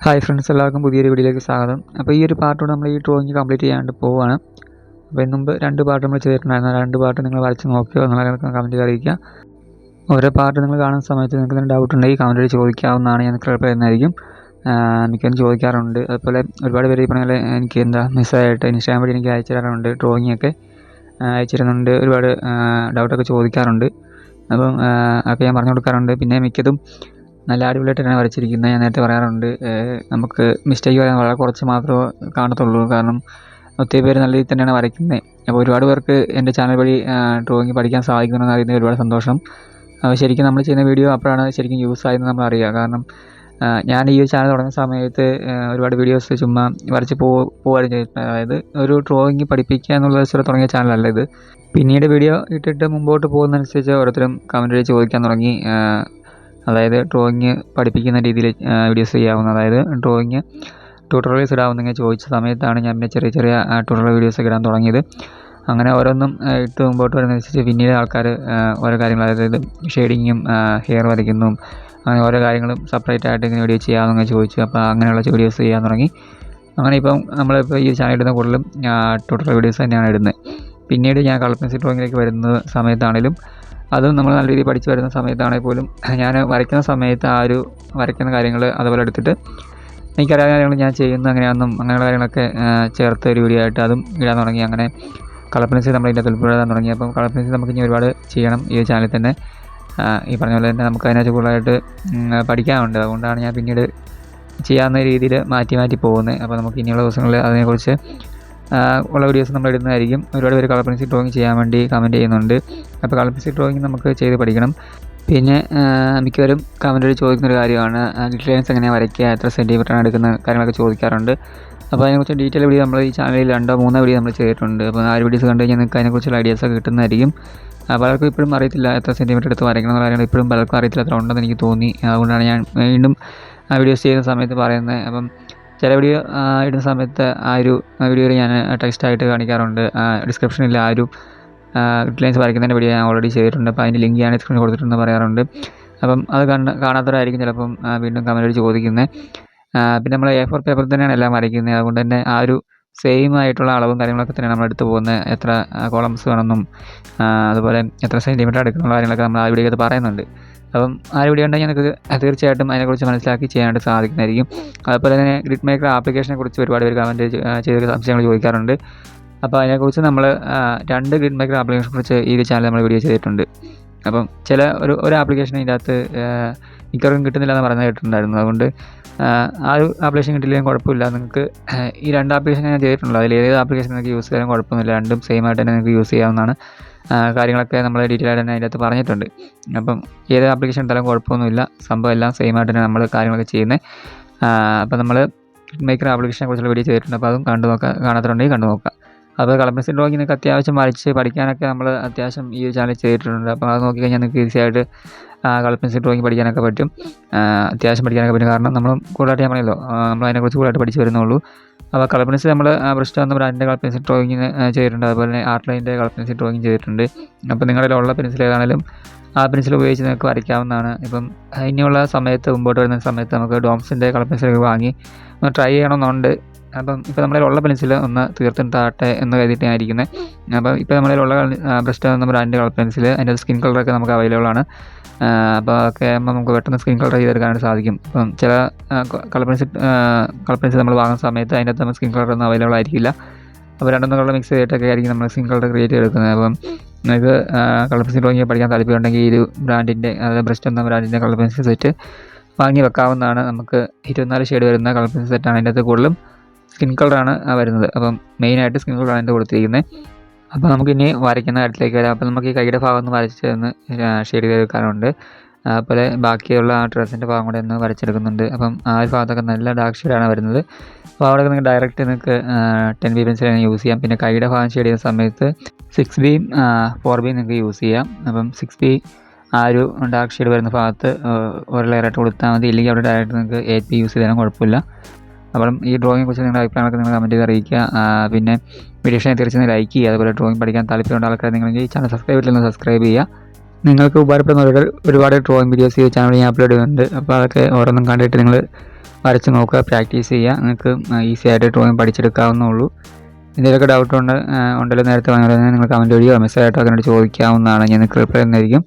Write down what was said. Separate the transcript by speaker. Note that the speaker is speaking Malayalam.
Speaker 1: ഹായ് ഫ്രണ്ട്സ്, എല്ലാവർക്കും പുതിയൊരു വീഡിയോയിലേക്ക് സ്വാഗതം. അപ്പോൾ ഈ ഒരു പാർട്ടോടെ നമ്മൾ ഈ ഡ്രോയിങ് കംപ്ലീറ്റ് ചെയ്യാണ്ട് പോവുകയാണ്. അപ്പോൾ ഇതിന് മുമ്പ് 2 പാർട്ട് നമ്മൾ ചെയ്തിട്ടുണ്ടായിരുന്നു. 2 പാർട്ട് നിങ്ങൾ വരച്ച് നോക്കിയോ എന്നുള്ള കമൻറ്റ് അറിയിക്കുക. ഓരോ പാർട്ട് നിങ്ങൾ കാണുന്ന സമയത്ത് നിങ്ങൾക്ക് എന്തെങ്കിലും ഡൗട്ട് ഉണ്ടെങ്കിൽ കമൻറ്റ് ചോദിക്കാവുന്നതാണ്. ഞാൻ ക്ലിയർ ചെയ്യുന്നതായിരിക്കും. മിക്കവരും ചോദിക്കാറുണ്ട്. അതുപോലെ ഒരുപാട് പേര് ഈ പറഞ്ഞ പോലെ എനിക്ക് മിസ്സായിട്ട് ഇൻസ്റ്റാഗ്രാം വഴി എനിക്ക് അയച്ചു തരാറുണ്ട്. ഡ്രോയിങ്ങൊക്കെ അയച്ചിരുന്നുണ്ട്. ഒരുപാട് ഡൗട്ടൊക്കെ ചോദിക്കാറുണ്ട്. അപ്പം ഒക്കെ ഞാൻ പറഞ്ഞു കൊടുക്കാറുണ്ട്. പിന്നെ മിക്കതും നല്ല അടിപൊളിയായിട്ട് തന്നെ വരച്ചിരിക്കുന്നത് ഞാൻ നേരത്തെ പറയാറുണ്ട്. നമുക്ക് മിസ്റ്റേക്ക് വരാൻ വളരെ കുറച്ച് മാത്രമേ കാണത്തുള്ളൂ. കാരണം ഒത്തിരി പേര് നല്ല രീതിയിൽ തന്നെയാണ് വരയ്ക്കുന്നത്. അപ്പോൾ ഒരുപാട് പേർക്ക് എൻ്റെ ചാനൽ വഴി ഡ്രോയിങ് പഠിക്കാൻ സാധിക്കുമെന്ന് അറിയുന്നത് ഒരുപാട് സന്തോഷം. അപ്പോൾ ശരിക്കും നമ്മൾ ചെയ്യുന്ന വീഡിയോ അപ്പോഴാണ് ശരിക്കും യൂസ് ആയെന്ന് നമ്മൾ അറിയുക. കാരണം ഞാൻ ഈ ഒരു ചാനൽ തുടങ്ങിയ സമയത്ത് ഒരുപാട് വീഡിയോസ് ചുമ്മാ വരച്ച് പോവുകയും ചെയ്തിട്ടുണ്ട്. അതായത് ഒരു ഡ്രോയിങ് പഠിപ്പിക്കുക എന്നുള്ള ദിവസം തുടങ്ങിയ ചാനലല്ല ഇത്. പിന്നീട് വീഡിയോ ഇട്ടിട്ട് മുമ്പോട്ട് പോകുന്നതനുസരിച്ച് ഓരോരുത്തരും കമൻറ്റ് ചോദിക്കാൻ തുടങ്ങി. അതായത് ഡ്രോയിങ് പഠിപ്പിക്കുന്ന രീതിയിൽ വീഡിയോസ് ചെയ്യാവുന്ന, അതായത് ഡ്രോയിങ് ട്യൂട്ടോറിയൽസ് ഇടാവുന്ന ചോദിച്ച സമയത്താണ് ഞാൻ പിന്നെ ചെറിയ ട്യൂട്ടോറിയൽ വീഡിയോസൊക്കെ ഇടാൻ തുടങ്ങിയത്. അങ്ങനെ ഓരോന്നും ഇട്ട് മുമ്പോട്ട് വരുന്നതനുസരിച്ച് പിന്നീട് ആൾക്കാർ ഓരോ കാര്യങ്ങൾ, അതായത് ഷെയ്ഡിങ്ങും ഹെയർ വരയ്ക്കുന്നതും അങ്ങനെ ഓരോ കാര്യങ്ങളും സെപ്പറേറ്റ് ആയിട്ട് ഇങ്ങനെ വീഡിയോ ചെയ്യാമെന്നൊക്കെ ചോദിച്ചു. അപ്പോൾ അങ്ങനെയുള്ള വീഡിയോസ് ചെയ്യാൻ തുടങ്ങി. അങ്ങനെ ഇപ്പം നമ്മളിപ്പോൾ ഈ ചാനൽ ഇടുന്ന കൂടുതലും ട്യൂട്ടോറിയൽ വീഡിയോസ് തന്നെയാണ് ഇടുന്നത്. പിന്നീട് ഞാൻ കളർ പെൻസിൽ ഡ്രോയിങ്ങിലേക്ക് വരുന്ന സമയത്താണെങ്കിലും അതും നമ്മൾ നല്ല രീതിയിൽ പഠിച്ച് വരുന്ന സമയത്താണെങ്കിൽ പോലും ഞാൻ വരയ്ക്കുന്ന സമയത്ത് ആ ഒരു വരയ്ക്കുന്ന കാര്യങ്ങൾ അതുപോലെ എടുത്തിട്ട് എനിക്കറിയാവുന്ന കാര്യങ്ങൾ ഞാൻ ചെയ്യുന്ന അങ്ങനെയുള്ള കാര്യങ്ങളൊക്കെ ചേർത്ത് ഒരു വീഡിയോ ആയിട്ട് അതും ഇടാൻ തുടങ്ങി. അങ്ങനെ കളർ പെൻസിൽ നമ്മൾ ഇതിൻ്റെ ഉൾപ്പെടുത്താൻ തുടങ്ങി. അപ്പം കളർ പെൻസിൽ നമുക്ക് ഇനി ഒരുപാട് ചെയ്യണം ഈ ചാനലിൽ തന്നെ. ഈ പറഞ്ഞ പോലെ തന്നെ നമുക്ക് അതിനകത്ത് കൂടുതലായിട്ട് പഠിക്കാനുണ്ട്. അതുകൊണ്ടാണ് ഞാൻ പിന്നീട് ചെയ്യാവുന്ന രീതിയിൽ മാറ്റി പോകുന്നത്. അപ്പോൾ നമുക്ക് ഇനിയുള്ള ദിവസങ്ങളിൽ അതിനെക്കുറിച്ച് ഉള്ള വീഡിയോസ് നമ്മൾ ഇടുന്നതായിരിക്കും. ഒരുപാട് പേര് കളർ പെൻസിൽ ഡ്രോയിങ് ചെയ്യാൻ വേണ്ടി കമൻറ്റ് ചെയ്യുന്നുണ്ട്. അപ്പോൾ കളർ പെൻസിൽ ഡ്രോയിങ് നമുക്ക് ചെയ്ത് പഠിക്കണം. പിന്നെ മിക്കവരും കമൻറ്റിൽ ചോദിക്കുന്നൊരു കാര്യമാണ് ഗ്ലിറ്റർ ലൈൻസ് എങ്ങനെയാണ് വരയ്ക്കുക, എത്ര സെൻറ്റിമീറ്ററാണ് എടുക്കുന്ന കാര്യങ്ങളൊക്കെ ചോദിക്കാറുണ്ട്. അപ്പോൾ അതിനെക്കുറിച്ച് ഡീറ്റെയിൽ വീഡിയോ നമ്മൾ ഈ ചാനലിൽ 2-3 വീഡിയോ നമ്മൾ ചെയ്തിട്ടുണ്ട്. അപ്പോൾ ആ വീഡിയോസ് കണ്ടു കഴിഞ്ഞാൽ നിങ്ങൾക്ക് അതിനെക്കുറിച്ചുള്ള ഐഡിയാസൊക്കെ കിട്ടുന്നതായിരിക്കും. പലർക്കും ഇപ്പോഴും അറിയത്തില്ല എത്ര സെൻറ്റിമീറ്റർ എടുത്ത് വരയ്ക്കണം എന്നുള്ള കാര്യങ്ങൾ ഇപ്പോഴും പലർക്കും അറിയത്തില്ല, അത്ര ഉണ്ടെന്ന് എനിക്ക് തോന്നി. അതുകൊണ്ടാണ് ഞാൻ വീണ്ടും ആ വീഡിയോസ് ചെയ്യുന്ന സമയത്ത് പറയുന്നത്. അപ്പം ചില വീഡിയോ ഇടുന്ന സമയത്ത് ആ ഒരു വീഡിയോയിൽ ഞാൻ ടെക്സ്റ്റായിട്ട് കാണിക്കാറുണ്ട്. ഡിസ്ക്രിപ്ഷനിൽ ആ ഒരു ഗ്ലിറ്റർ ലൈൻസ് വരയ്ക്കുന്നതിൻ്റെ വീഡിയോ ഞാൻ ഓൾറെഡി ചെയ്തിട്ടുണ്ട്. അപ്പോൾ അതിൻ്റെ ലിങ്ക് ഞാൻ ഡിസ്ക്രിപ്ഷനിൽ കൊടുത്തിട്ടുണ്ടെന്ന് പറയാറുണ്ട്. അപ്പം അത് കാണാത്തവരായിരിക്കും ചിലപ്പം വീണ്ടും കമൻറ്റ് ചോദിക്കുന്നത്. പിന്നെ നമ്മൾ A4 പേപ്പർ തന്നെയാണ് എല്ലാം വരയ്ക്കുന്നത്. അതുകൊണ്ട് തന്നെ ആ ഒരു സെയിം ആയിട്ടുള്ള അളവും കാര്യങ്ങളൊക്കെ തന്നെയാണ് നമ്മൾ എടുത്ത് പോകുന്നത്. എത്ര കോളംസ് വേണമെന്നും അതുപോലെ എത്ര സെൻറ്റിമീറ്റർ എടുക്കുന്നുള്ള കാര്യങ്ങളൊക്കെ നമ്മൾ ആ വീഡിയോയ്ക്ക് പറയുന്നുണ്ട്. അപ്പം ആ വീഡിയോ ഉണ്ടെങ്കിൽ ഞങ്ങൾക്ക് തീർച്ചയായിട്ടും അതിനെക്കുറിച്ച് മനസ്സിലാക്കി ചെയ്യാനായിട്ട് സാധിക്കുന്നതായിരിക്കും. അതുപോലെ തന്നെ ഗ്രിഡ് മേക്കർ ആപ്ലിക്കേഷനെ കുറിച്ച് ഒരുപാട് പേര് കമൻറ്റ് ചെയ്ത് സംശയങ്ങൾ ചോദിക്കാറുണ്ട്. അപ്പോൾ അതിനെക്കുറിച്ച് നമ്മൾ 2 ഗ്രിഡ് മേക്കർ ആപ്ലിക്കേഷനെ കുറിച്ച് ഈ ചാനൽ നമ്മൾ വീഡിയോ ചെയ്തിട്ടുണ്ട്. അപ്പം ചില ഒരു ആപ്ലിക്കേഷൻ ഇതിൻ്റെ അകത്ത് മിക്കവർക്കും കിട്ടുന്നില്ല എന്ന് പറയുന്നത് കേട്ടിട്ടുണ്ടായിരുന്നു. അതുകൊണ്ട് ആ ഒരു ആപ്ലിക്കേഷൻ കിട്ടിയില്ലെങ്കിൽ കുഴപ്പമില്ല. നിങ്ങൾക്ക് ഈ 2 ആപ്ലിക്കേഷൻ ഞാൻ ചെയ്തിട്ടുള്ളൂ. അതിൽ ഏത് ആപ്ലിക്കേഷൻ നിങ്ങൾക്ക് യൂസ് ചെയ്യാൻ കുഴപ്പമൊന്നുമില്ല. രണ്ടും സെയിം ആയിട്ട് തന്നെ നിങ്ങൾക്ക് യൂസ് ചെയ്യാവുന്നതാണ്. കാര്യങ്ങളൊക്കെ നമ്മൾ ഡീറ്റെയിൽ ആയിട്ട് തന്നെ അതിൻ്റെ അകത്ത് പറഞ്ഞിട്ടുണ്ട്. അപ്പം ഏത് ആപ്ലിക്കേഷൻ എടുത്താലും കുഴപ്പമൊന്നുമില്ല. സംഭവം എല്ലാം സെയിം ആയിട്ട് തന്നെ നമ്മൾ കാര്യങ്ങളൊക്കെ ചെയ്യുന്നത്. അപ്പോൾ നമ്മൾ മേക്കർ ആപ്ലിക്കേഷനെ കുറിച്ചുള്ള വീഡിയോ ചെയ്തിട്ടുണ്ട്. അപ്പോൾ അതും കാണാത്തതുണ്ടെങ്കിൽ കണ്ടു നോക്കുക. അപ്പോൾ കളർ പെൻസിൽ ഡ്രോയിങ് നിങ്ങൾക്ക് അത്യാവശ്യം വരച്ച് പഠിക്കാനൊക്കെ നമ്മൾ അത്യാവശ്യം ഈ ഒരു ചാനൽ ചെയ്തിട്ടുണ്ട്. അപ്പോൾ അത് നോക്കിക്കഴിഞ്ഞാൽ നിങ്ങൾക്ക് ഈസിയായിട്ട് കളർ പെൻസിൽ ഡ്രോയിങ് പഠിക്കാനൊക്കെ പറ്റും. അത്യാവശ്യം പഠിക്കാനൊക്കെ പറ്റും. കാരണം നമ്മൾ കൂടുതലായിട്ട് ഞാൻ പറയല്ലോ, നമ്മൾ അതിനെക്കുറിച്ച് കൂടുതലായിട്ട് പഠിച്ച് വരുന്നുള്ളൂ. അപ്പോൾ കളർ പെൻസിൽ നമ്മൾ ബ്രസ്റ്റ് എന്ന ബ്രാൻഡിൻ്റെ കളർ പെൻസിൽ ഡ്രോയിങ്ങിന് ചെയ്തിട്ടുണ്ട്. അതുപോലെ തന്നെ ആർട്ട് ലൈൻ്റെ കളർ പെൻസിൽ ഡ്രോയിങ് ചെയ്തിട്ടുണ്ട്. അപ്പോൾ നിങ്ങളുടെ ഉള്ള പെൻസിൽ ഏതാണെങ്കിലും ആ പെൻസിൽ ഉപയോഗിച്ച് നിങ്ങൾക്ക് വരയ്ക്കാവുന്നതാണ്. ഇപ്പം ഇനിയുള്ള സമയത്ത് മുമ്പോട്ട് വരുന്ന സമയത്ത് നമുക്ക് ഡോംസിൻ്റെ കളർ പെൻസിലൊക്കെ വാങ്ങി ഒന്ന് ട്രൈ ചെയ്യണമെന്നുണ്ട്. അപ്പം ഇപ്പോൾ നമ്മളിലുള്ള പെൻസിൽ ഒന്ന് തീർത്തും താട്ടെ എന്ന് കരുതിയിട്ട് ഞാൻ ഇരിക്കുന്നത്. അപ്പം ഇപ്പോൾ നമ്മളിലുള്ള ബ്രസ്റ്റ് എന്ന ബ്രാൻഡ് കളർ പെൻസിൽ അതിൻ്റെ സ്കിൻ കളറൊക്കെ നമുക്ക് അവൈലബിൾ ആണ്. അപ്പോൾ ഒക്കെ നമുക്ക് പെട്ടെന്ന് സ്കിൻ കളർ ചെയ്തെടുക്കാനായിട്ട് സാധിക്കും. അപ്പം ചില കളർ പെൻസിൽ നമ്മൾ വാങ്ങുന്ന സമയത്ത് അതിൻ്റെ അകത്ത് നമ്മൾ സ്കിൻ കളറൊന്നും അവൈലബിൾ ആയിരിക്കില്ല. അപ്പോൾ 2 കളർ മിക്സ് ചെയ്തിട്ടൊക്കെ ആയിരിക്കും നമ്മൾ സ്കിൻ കളർ ക്രിയേറ്റ് ചെയ്തെടുക്കുന്നത്. അപ്പം നിങ്ങൾക്ക് കളർ പെൻസിൽ ഡ്രോയിങ് പഠിക്കാൻ താല്പര്യമുണ്ടെങ്കിൽ ഈ ഒരു ബ്രാൻഡിൻ്റെ, അതായത് ബ്രസ്റ്റ് എന്ന ബ്രാൻഡിൻ്റെ കളർ പെൻസിൽ സെറ്റ് വാങ്ങി വെക്കാവുന്നതാണ്. നമുക്ക് 24 ഷെയ്ഡ് വരുന്ന കളർ പെൻസിൽ സെറ്റാണ്. അതിൻ്റെ അകത്ത് കൂടുതലും സ്കിൻ കളറാണ് വരുന്നത്. അപ്പം മെയിനായിട്ട് സ്കിൻ കളറാണ് അതിൻ്റെ കൊടുത്തിരിക്കുന്നത്. അപ്പോൾ നമുക്കിനി വരയ്ക്കുന്ന കാര്യത്തിലേക്ക് വരാം. അപ്പോൾ നമുക്ക് ഈ കൈയുടെ ഭാഗം ഒന്ന് വരച്ച് ഒന്ന് ഷെയ്ഡ് ചെയ്തെടുക്കാനുണ്ട്. അതുപോലെ ബാക്കിയുള്ള ആ ഡ്രസ്സിൻ്റെ ഭാഗം കൂടെ ഒന്ന് വരച്ചെടുക്കുന്നുണ്ട്. അപ്പം ആ ഒരു ഭാഗത്തൊക്കെ നല്ല ഡാർക്ക് ഷെയ്ഡാണ് വരുന്നത്. അപ്പോൾ അവിടെ നിങ്ങൾക്ക് ഡയറക്റ്റ് നിങ്ങൾക്ക് 10B പെൻസിൽ യൂസ് ചെയ്യാം. പിന്നെ കൈയുടെ ഭാഗം ഷെയ്ഡ് ചെയ്യുന്ന സമയത്ത് 6B 4B നിങ്ങൾക്ക് യൂസ് ചെയ്യാം. അപ്പം 6B ആ ഒരു ഡാർക്ക് ഷെയ്ഡ് വരുന്ന ഭാഗത്ത് ഒരു ലെയറായിട്ട് കൊടുത്താൽ മതി. ഇല്ലെങ്കിൽ അവിടെ ഡയറക്റ്റ് നിങ്ങൾക്ക് 8B യൂസ് ചെയ്താലും കുഴപ്പമില്ല. അപ്പം ഈ ഡ്രോയിങ്ങിനെ കുറിച്ച് നിങ്ങളുടെ അഭിപ്രായങ്ങളൊക്കെ നിങ്ങൾ കമൻറ്റ് ചെയ്ത് അറിയിക്കുക. പിന്നെ വീഡിയോസിനെ തീർച്ചയായും ലൈക്ക് ചെയ്യുക. അതുപോലെ ഡ്രോയിങ് പഠിക്കാൻ താല്പര്യമുള്ള ആൾക്കാർ നിങ്ങൾ ഈ ചാനൽ സബ്സ്ക്രൈബ് ചെയ്തില്ലെങ്കിൽ സബ്സ്ക്രൈബ് ചെയ്യുക. നിങ്ങൾക്ക് ഉപകാരപ്പെടുന്ന ഒരുപാട് ഡ്രോയിങ് വീഡിയോസ് ഈ ചാനൽ ഞാൻ അപ്ലോഡ് ചെയ്യുന്നുണ്ട്. അപ്പോൾ അതൊക്കെ ഓരോന്നും കണ്ടിട്ട് നിങ്ങൾ വരച്ച് നോക്കുക, പ്രാക്ടീസ് ചെയ്യുക. നിങ്ങൾക്ക് ഈസി ആയിട്ട് ഡ്രോയിങ് പഠിച്ചെടുക്കാവുന്നുള്ളൂ. എന്തെങ്കിലുമൊക്കെ ഡൗട്ട് ഉണ്ടല്ലോ നേരത്തെ പറഞ്ഞാൽ നിങ്ങൾ കമൻറ്റ് വഴിയോ മെസ്സേജായിട്ടോ അതിനോട് ചോദിക്കാവുന്നതാണ്. ഞാൻ നിങ്ങൾക്ക് റിപ്ലൈ തന്നിരിക്കും.